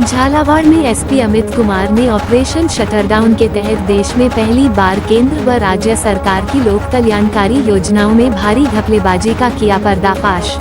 झालावाड़ में एसपी अमित कुमार ने ऑपरेशन शटरडाउन के तहत देश में पहली बार केंद्र व राज्य सरकार की लोक कल्याणकारी योजनाओं में भारी घपलेबाजी का किया पर्दाफाश।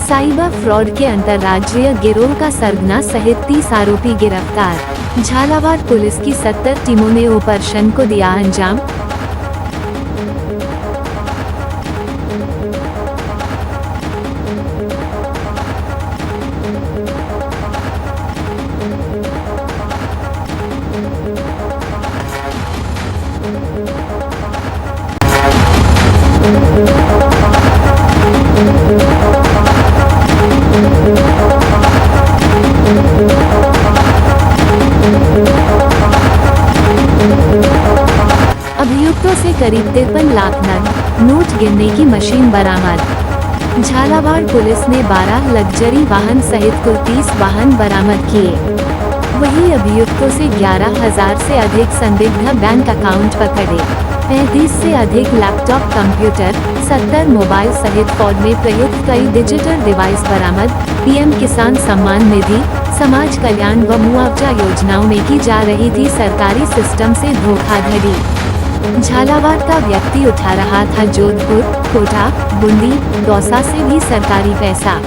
साइबर फ्रॉड के अंतर्राज्यीय गिरोह का सरगना सहित 30 आरोपी गिरफ्तार। झालावाड़ पुलिस की 70 टीमों ने ऑपरेशन को दिया अंजाम। अभियुक्तों से करीब 53 लाख नग नोट गिनने की मशीन बरामद। झालावाड़ पुलिस ने 12 लग्जरी वाहन सहित कुल 30 वाहन बरामद किए। वहीं अभियुक्तों से 11,000 से अधिक संदिग्ध बैंक अकाउंट पकड़े। 35 से अधिक लैपटॉप, कंप्यूटर, 70 मोबाइल सहित फ्रॉड में प्रयुक्त कई डिजिटल डिवाइस बरामद। पीएम किसान सम्मान निधि, समाज कल्याण व मुआवजा योजनाओं में की जा रही थी सरकारी सिस्टम से धोखाधड़ी। झालावाड़ का व्यक्ति उठा रहा था जोधपुर, कोटा, बूंदी, दौसा से भी सरकारी पैसा।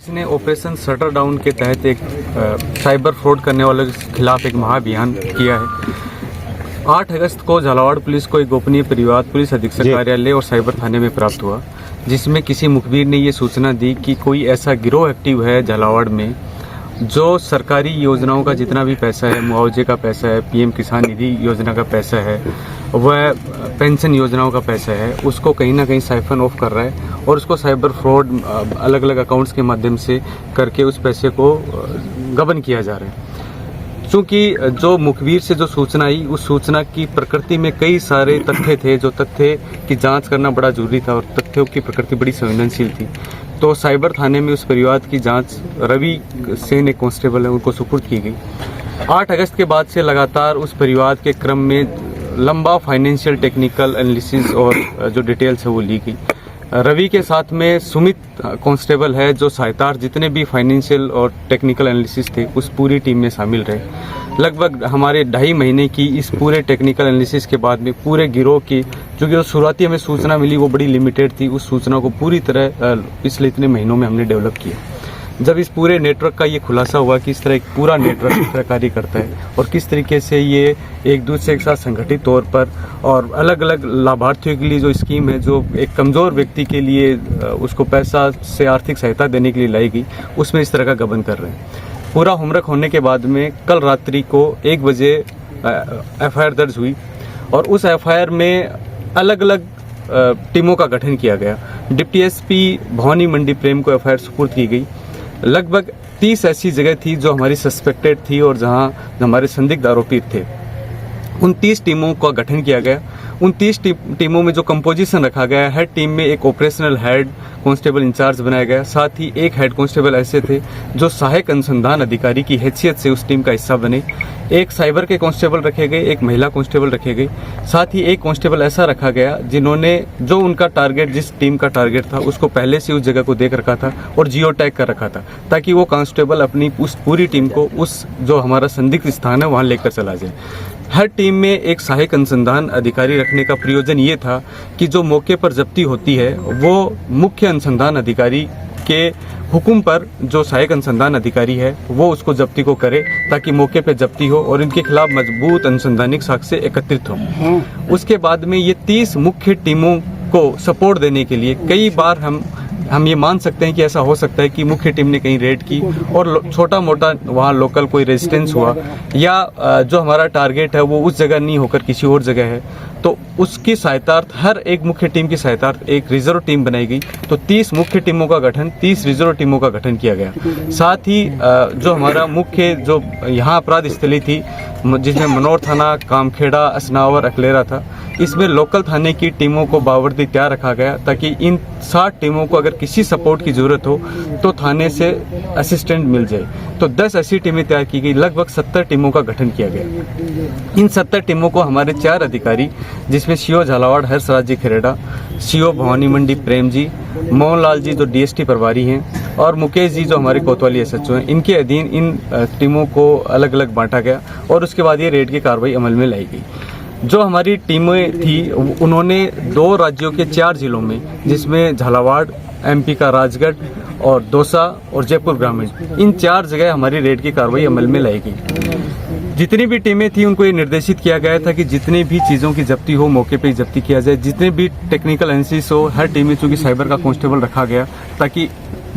इसने ऑपरेशन शटरडाउन के तहत एक साइबर फ्रॉड करने वालों के खिलाफ एक महाअभियान किया है। 8 अगस्त को झालावाड़ पुलिस को एक गोपनीय परिवाद पुलिस अधीक्षक कार्यालय और साइबर थाने में प्राप्त हुआ, जिसमें किसी मुखबिर ने ये सूचना दी कि कोई ऐसा गिरोह एक्टिव है झालावाड़ में जो सरकारी योजनाओं का जितना भी पैसा है, मुआवजे का पैसा है, पीएम किसान निधि योजना का पैसा है, वह पेंशन योजनाओं का पैसा है, उसको कहीं ना कहीं साइफन ऑफ कर रहा है और उसको साइबर फ्रॉड अलग अलग अकाउंट्स के माध्यम से करके उस पैसे को गबन किया जा रहा है। चूँकि जो मुखबिर से जो सूचना आई, उस सूचना की प्रकृति में कई सारे तथ्य थे, जो तथ्य की जांच करना बड़ा जरूरी था और तथ्यों की प्रकृति बड़ी संवेदनशील थी। तो साइबर थाने में उस परिवार की जांच रवि सेन एक कांस्टेबल है, उनको सुपुर्द की गई। 8 अगस्त के बाद से लगातार उस परिवार के क्रम में लंबा फाइनेंशियल टेक्निकल एनालिसिस और जो डिटेल्स है वो ली गई। रवि के साथ में सुमित कांस्टेबल है, जो सहायतार जितने भी फाइनेंशियल और टेक्निकल एनालिसिस थे उस पूरी टीम में शामिल रहे। लगभग हमारे 2.5 महीने की इस पूरे टेक्निकल एनालिसिस के बाद में पूरे गिरोह की जो शुरुआती हमें सूचना मिली वो बड़ी लिमिटेड थी, उस सूचना को पूरी तरह पिछले इतने महीनों में हमने डेवलप किया। जब इस पूरे नेटवर्क का ये खुलासा हुआ कि इस तरह एक पूरा नेटवर्क इस तरह कार्य करता है और किस तरीके से ये एक दूसरे के साथ संगठित तौर पर और अलग अलग लाभार्थियों के लिए जो स्कीम है, जो एक कमज़ोर व्यक्ति के लिए उसको पैसा से आर्थिक सहायता देने के लिए लाई गई, उसमें इस तरह का गबन कर रहे हैं। पूरा होमवर्क होने के बाद में कल रात्रि को 1 बजे एफआईआर दर्ज हुई और उस एफआईआर में अलग अलग टीमों का गठन किया गया। डिप्टी एसपी भवानी मंडी प्रेम को एफआईआर सुपुर्द की गई। लगभग 30 ऐसी जगह थी जो हमारी सस्पेक्टेड थी और जहां हमारे संदिग्ध आरोपी थे। उन 30 टीमों का गठन किया गया। उन 30 टीमों में जो कंपोजिशन रखा गया, हर टीम में एक ऑपरेशनल हेड कांस्टेबल इंचार्ज बनाया गया। साथ ही एक हेड कांस्टेबल ऐसे थे जो सहायक अनुसंधान अधिकारी की हैसियत से उस टीम का हिस्सा बने। एक साइबर के कांस्टेबल रखे गए, एक महिला कांस्टेबल रखे गए। साथ ही एक कांस्टेबल ऐसा रखा गया जिन्होंने जो उनका टारगेट, जिस टीम का टारगेट था, उसको पहले से उस जगह को देख रखा था और जियो टैग कर रखा था, ताकि वो कांस्टेबल अपनी उस पूरी टीम को उस जो हमारा संदिग्ध स्थान है वहाँ लेकर चला जाए। हर टीम में एक सहायक अनुसंधान अधिकारी रखने का प्रयोजन ये था कि जो मौके पर जब्ती होती है वो मुख्य अनुसंधान अधिकारी के हुक्म पर जो सहायक अनुसंधान अधिकारी है वो उसको जब्ती को करे, ताकि मौके पर जब्ती हो और इनके खिलाफ मजबूत अनुसंधानिक साक्ष्य एकत्रित हो। उसके बाद में ये 30 मुख्य टीमों को सपोर्ट देने के लिए कई बार हम हम ये मान सकते हैं कि ऐसा हो सकता है कि मुख्य टीम ने कहीं रेड की और छोटा मोटा वहाँ लोकल कोई रेजिस्टेंस हुआ, या जो हमारा टारगेट है वो उस जगह नहीं होकर किसी और जगह है, तो उसकी सहायतार्थ हर एक मुख्य टीम की सहायतार्थ एक रिजर्व टीम बनाई गई। तो 30 मुख्य टीमों का गठन, 30 रिजर्व टीमों का गठन किया गया। साथ ही जो हमारा मुख्य जो यहाँ अपराध स्थली थी, जिसमें मनोर थाना, कामखेड़ा, असनावर, अकलेरा था, इसमें लोकल थाने की टीमों को बावर्दी तैयार रखा गया ताकि इन 60 टीमों को अगर किसी सपोर्ट की जरूरत हो तो थाने से असिस्टेंट मिल जाए। तो 10 ऐसी टीमें तैयार की गई, लगभग 70 टीमों का गठन किया गया। इन 70 टीमों को हमारे 4 अधिकारी, जिसमें सीओ झालावाड़ हर्षराज जी खेरेडा, सीओ भवानी मंडी प्रेम जी, मोहनलाल जी जो डीएसटी प्रभारी हैं, और मुकेश जी जो हमारे कोतवाली एसएचओ हैं, इनके अधीन इन टीमों को अलग अलग बांटा गया और उसके बाद ये रेड की कार्रवाई अमल में लाई गई। जो हमारी टीमें थी उन्होंने 2 राज्यों के 4 जिलों में, जिसमें झालावाड़, एमपी का राजगढ़ और दौसा और जयपुर ग्रामीण, इन 4 जगह हमारी रेड की कार्रवाई अमल में लाई गई। जितनी भी टीमें थी उनको ये निर्देशित किया गया था कि जितनी भी चीज़ों की जब्ती हो मौके पे ही जब्ती किया जाए, जितने भी टेक्निकल एनालिसिस हो, हर टीम में चूँकि साइबर का कांस्टेबल रखा गया ताकि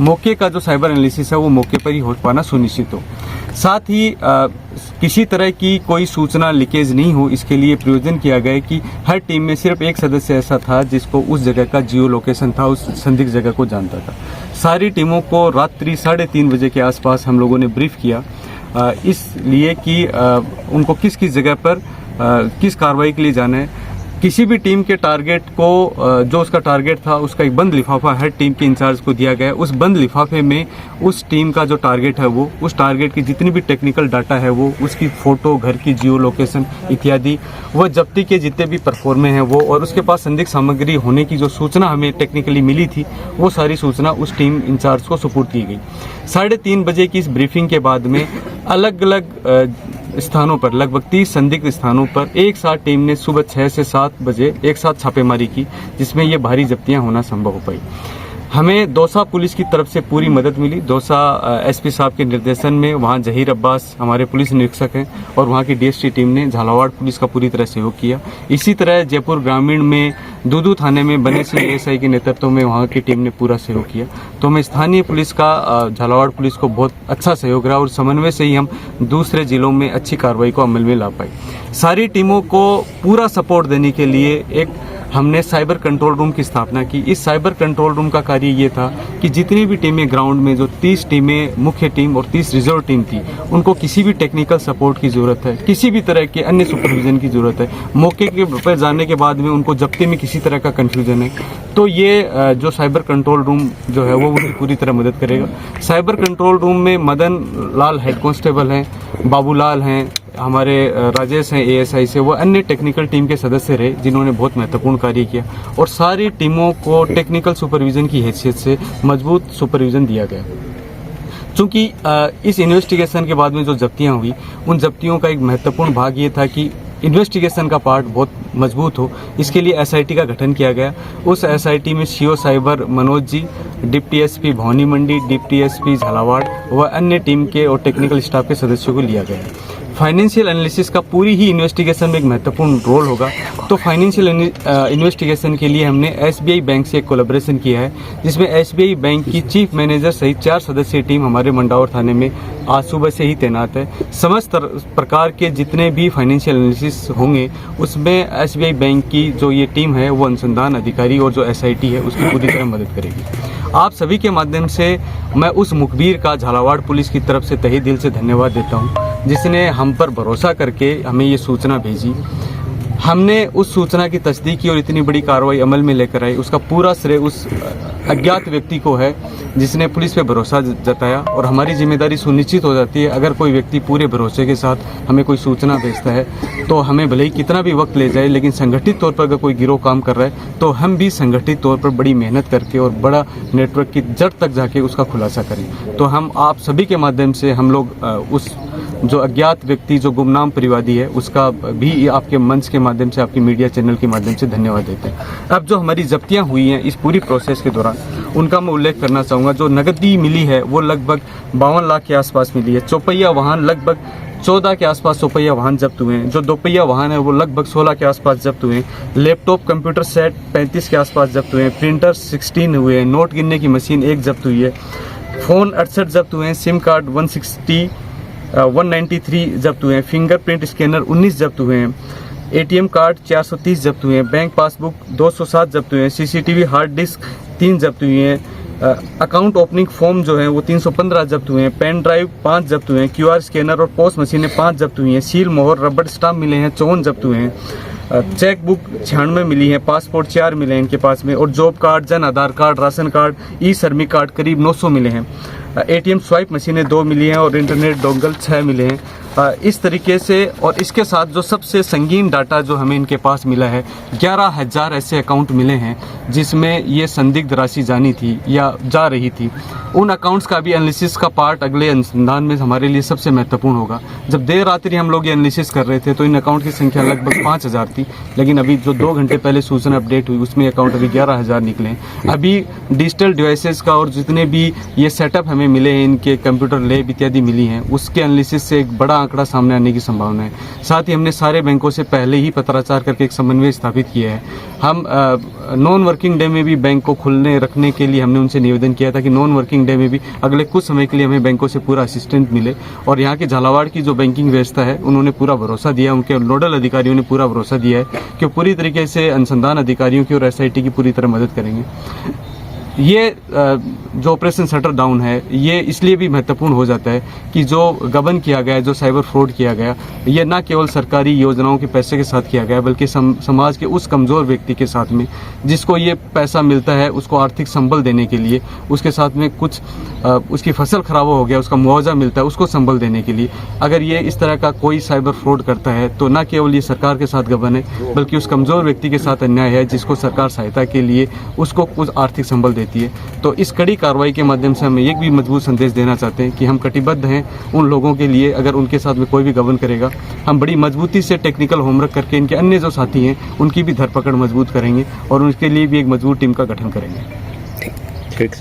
मौके का जो साइबर एनालिसिस है वो मौके पर ही हो पाना सुनिश्चित हो। साथ ही किसी तरह की कोई सूचना लीकेज नहीं हो, इसके लिए प्रयोजन किया गया कि हर टीम में सिर्फ एक सदस्य ऐसा था जिसको उस जगह का जियो लोकेशन था, उस संदिग्ध जगह को जानता था। सारी टीमों को रात्रि 3:30 बजे के आसपास हम लोगों ने ब्रीफ किया, इसलिए कि उनको किस किस जगह पर किस कार्रवाई के लिए जाना है। किसी भी टीम के टारगेट को जो उसका टारगेट था उसका एक बंद लिफाफा हर टीम के इंचार्ज को दिया गया। उस बंद लिफाफे में उस टीम का जो टारगेट है वो, उस टारगेट की जितनी भी टेक्निकल डाटा है वो, उसकी फोटो, घर की जियो लोकेशन इत्यादि, वह जब्ती के जितने भी परफॉर्मे हैं वो, और उसके पास संदिग्ध सामग्री होने की जो सूचना हमें टेक्निकली मिली थी वो सारी सूचना उस टीम इंचार्ज को सुपुर्द की गई। 3:30 बजे की इस ब्रीफिंग के बाद में अलग अलग स्थानों पर, लगभग 30 संदिग्ध स्थानों पर एक साथ टीम ने सुबह 6 से 7 बजे एक साथ छापेमारी की, जिसमें ये भारी जब्तियां होना संभव हो पाई। हमें दौसा पुलिस की तरफ से पूरी मदद मिली। दौसा एसपी साहब के निर्देशन में वहाँ जहीर अब्बास हमारे पुलिस निरीक्षक हैं और वहाँ की डीएसटी टीम ने झालावाड़ पुलिस का पूरी तरह सहयोग किया। इसी तरह जयपुर ग्रामीण में दूदू थाने में बने सिंह एएसआई के नेतृत्व में वहाँ की टीम ने पूरा सहयोग किया। तो हमें स्थानीय पुलिस का, झालावाड़ पुलिस को बहुत अच्छा सहयोग रहा और समन्वय से ही हम दूसरे जिलों में अच्छी कार्रवाई को अमल में ला पाए। सारी टीमों को पूरा सपोर्ट देने के लिए एक हमने साइबर कंट्रोल रूम की स्थापना की। इस साइबर कंट्रोल रूम का कार्य ये था कि जितनी भी टीमें ग्राउंड में, जो 30 टीमें मुख्य टीम और 30 रिजर्व टीम थी, उनको किसी भी टेक्निकल सपोर्ट की जरूरत है, किसी भी तरह के अन्य सुपरविजन की जरूरत है, मौके के पर जाने के बाद में उनको जब्ती में किसी तरह का कंफ्यूजन है, तो ये जो साइबर कंट्रोल रूम जो है वो उनकी पूरी तरह मदद करेगा। साइबर कंट्रोल रूम में मदन लाल हेड कांस्टेबल हैं, बाबूलाल हैं, हमारे राजेश हैं एएसआई से, वो अन्य टेक्निकल टीम के सदस्य रहे जिन्होंने बहुत महत्वपूर्ण कार्य किया और सारी टीमों को टेक्निकल सुपरविजन की हैसियत से मजबूत सुपरविजन दिया गया। चूँकि इस इन्वेस्टिगेशन के बाद में जो जब्तियां हुई, उन जब्तियों का एक महत्वपूर्ण भाग ये था कि इन्वेस्टिगेशन का पार्ट बहुत मजबूत हो, इसके लिए एसआईटी का गठन किया गया। उस एसआईटी में CO cyber Manoj ji, deputy SP Bhavani मंडी, डिप्टी एसपी झालावाड़ व अन्य टीम के और टेक्निकल स्टाफ के सदस्यों को लिया गया। फाइनेंशियल एनालिसिस का पूरी ही इन्वेस्टिगेशन में एक महत्वपूर्ण रोल होगा। तो फाइनेंशियल इन्वेस्टिगेशन के लिए हमने एसबीआई बैंक से एक कोलैबोरेशन किया है, जिसमें एसबीआई बैंक की चीफ मैनेजर सहित 4 सदस्यीय टीम हमारे मंडावर थाने में आज सुबह से ही तैनात है। समस्त प्रकार के जितने भी फाइनेंशियल एनालिसिस होंगे उसमें एसबीआई बैंक की जो ये टीम है वो अनुसंधान अधिकारी और जो एसआईटी है उसकी पूरी तरह मदद करेगी। आप सभी के माध्यम से मैं उस मुखबिर का झालावाड़ पुलिस की तरफ से तहे दिल से धन्यवाद देता हूं, जिसने हम पर भरोसा करके हमें ये सूचना भेजी। हमने उस सूचना की तस्दीक की और इतनी बड़ी कार्रवाई अमल में लेकर आई। उसका पूरा श्रेय उस अज्ञात व्यक्ति को है जिसने पुलिस पे भरोसा जताया, और हमारी जिम्मेदारी सुनिश्चित हो जाती है अगर कोई व्यक्ति पूरे भरोसे के साथ हमें कोई सूचना भेजता है तो हमें भले ही कितना भी वक्त ले जाए, लेकिन संगठित तौर पर अगर कोई गिरोह काम कर रहा है तो हम भी संगठित तौर पर बड़ी मेहनत करके और बड़ा नेटवर्क की जड़ तक जाके उसका खुलासा करें। तो हम आप सभी के माध्यम से हम लोग उस जो अज्ञात व्यक्ति, जो गुमनाम परिवादी है, उसका भी आपके मंच के माध्यम से, आपके मीडिया चैनल के माध्यम से धन्यवाद देते हैं। अब जो हमारी जब्तियां हुई हैं इस पूरी प्रोसेस के दौरान, उनका मैं उल्लेख करना चाहूँगा। जो नकदी मिली है वो लगभग 52 लाख के आसपास मिली है। चौपहिया वाहन लगभग 14 के आसपास दोपहिया वाहन जब्त हुए हैं। जो दोपहिया वाहन है वो लगभग 16 के आसपास जब्त हुए हैं। लैपटॉप कंप्यूटर सेट 35 के आसपास जब्त हुए हैं। प्रिंटर 16 हुए हैं। नोट गिनने की मशीन 1 जब्त हुई है। फ़ोन 68 जब्त हुए हैं। सिम कार्ड 193 जब्त हुए हैं। फिंगरप्रिंट स्कैनर 19 जब्त हुए हैं। ATM कार्ड 430 जब्त हुए हैं। बैंक पासबुक 207 जब्त हुए हैं। CCTV हार्ड डिस्क 3 जब्त हुई हैं। अकाउंट ओपनिंग फॉर्म जो है वो 315 जब्त हुए हैं। पेन ड्राइव 5 जब्त हुए हैं। QR स्कैनर और पोस्ट मशीनें 5 जब्त हुई हैं। सील मोहर रबड़ स्टाम्प मिले हैं 54 जब्त हुए हैं। चेक बुक 96 मिली है। पासपोर्ट 4 मिले हैं इनके पास में। और job card, Jan Aadhaar card, ration card, ई-श्रमिक card करीब 900 मिले हैं। ATM स्वाइप मशीनें 2 मिली हैं और इंटरनेट डोंगल 6 मिले हैं। इस तरीके से और इसके साथ जो सबसे संगीन डाटा जो हमें इनके पास मिला है, 11,000 ऐसे अकाउंट मिले हैं जिसमें ये संदिग्ध राशि जानी थी या जा रही थी। उन अकाउंट्स का भी एनालिसिस का पार्ट अगले अनुसंधान में हमारे लिए सबसे महत्वपूर्ण होगा। जब देर रात्रि हम लोग ये एनालिसिस कर रहे थे तो इन अकाउंट की संख्या लगभग 5,000 थी, लेकिन अभी जो 2 घंटे पहले सूचना अपडेट हुई उसमें अकाउंट अभी 11,000 निकले हैं। अभी डिजिटल डिवाइसेस का और जितने भी ये सेटअप हमें मिले हैं, इनके कंप्यूटर लैब इत्यादि मिली हैं, उसके एनालिसिस से एक बड़ा आंकड़ा सामने आने की संभावना है। साथ ही हमने सारे बैंकों से पहले ही पत्राचार करके एक समन्वय स्थापित किया है। हम नॉन वर्किंग डे में भी बैंक को खुलने रखने के लिए हमने उनसे निवेदन किया था कि नॉन वर्किंग डे में भी अगले कुछ समय के लिए हमें बैंकों से पूरा असिस्टेंट मिले। और यहाँ के झालावाड़ की जो बैंकिंग व्यवस्था है उन्होंने पूरा भरोसा दिया, उनके नोडल अधिकारियों ने पूरा भरोसा दिया है कि पूरी तरीके से अनुसंधान अधिकारियों की और SIT की पूरी तरह मदद करेंगे। ये जो ऑपरेशन शटर डाउन है ये इसलिए भी महत्वपूर्ण हो जाता है कि जो गबन किया गया, जो साइबर फ्रॉड किया गया, ये न केवल सरकारी योजनाओं के पैसे के साथ किया गया बल्कि समाज के उस कमज़ोर व्यक्ति के साथ में जिसको ये पैसा मिलता है उसको आर्थिक संबल देने के लिए, उसके साथ में कुछ उसकी फसल खराब हो गया उसका मुआवजा मिलता है उसको संबल देने के लिए। अगर ये इस तरह का कोई साइबर फ्रॉड करता है तो न केवल ये सरकार के साथ गबन है बल्कि उस कमज़ोर व्यक्ति के साथ अन्याय है जिसको सरकार सहायता के लिए उसको कुछ आर्थिक संबल देती है। तो इस कड़ी कार्रवाई के माध्यम से हम एक भी मजबूत संदेश देना चाहते हैं कि हम कटिबद्ध हैं उन लोगों के लिए। अगर उनके साथ में कोई भी गबन करेगा हम बड़ी मजबूती से टेक्निकल होमवर्क करके इनके अन्य जो साथी हैं उनकी भी धरपकड़ मजबूत करेंगे और उनके लिए भी एक मजबूत टीम का गठन करेंगे। ठीक।